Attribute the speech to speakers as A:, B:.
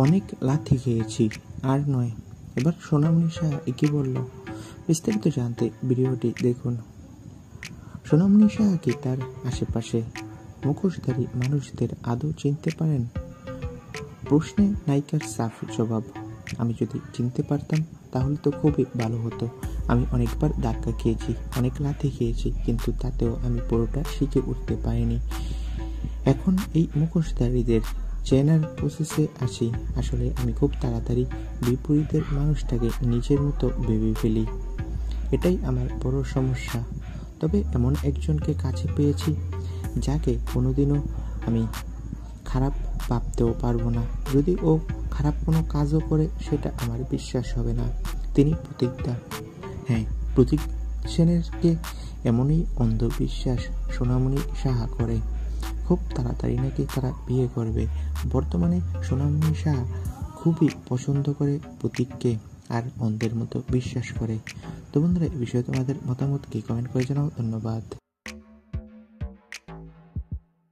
A: অনেক লাথি খেয়েছি, আর নয়। এবার সোনামণি শাহ কি বলল বিস্তারিত জানতে ভিডিওটি দেখুন। সোনামণি শাহ কি তার আশেপাশে মুখোশধারী মানুষদের আদৌ চিনতে পারেন? প্রশ্নে নায়িকার সাফ জবাব, আমি যদি চিনতে পারতাম তাহলে তো খুবই ভালো হতো। আমি অনেকবার ধাক্কা খেয়েছি, অনেক লাথি খেয়েছি, কিন্তু তাতেও আমি পুরোটা শিখে উঠতে পারিনি। এখন এই মুখোশধারীদের চেনার প্রসেসে আছি। আসলে আমি খুব তাড়াতাড়ি বিপরীতের মানুষটাকে নিজের মতো ভেবে ফেলি, এটাই আমার বড় সমস্যা। তবে এমন একজনকে কাছে পেয়েছি যাকে কোনোদিনও আমি খারাপ ভাবতেও পারবো না। যদি ও খারাপ কোনো কাজও করে সেটা আমার বিশ্বাস হবে না। তিনি প্রতীক দা। হ্যাঁ, প্রতীক সেনেরকে এমনই অন্ধবিশ্বাস সোনামণি সাহা করে। খুব তাড়াতাড়ি নাকি তারা বিয়ে করবে। বর্তমানে সোনামণি সাহা খুবই পছন্দ করে প্রতীককে, আর অন্ধের মতো বিশ্বাস করে। তো বন্ধুরা, এই বিষয়ে তোমাদের মতামত কি কমেন্ট করে জানাও। ধন্যবাদ।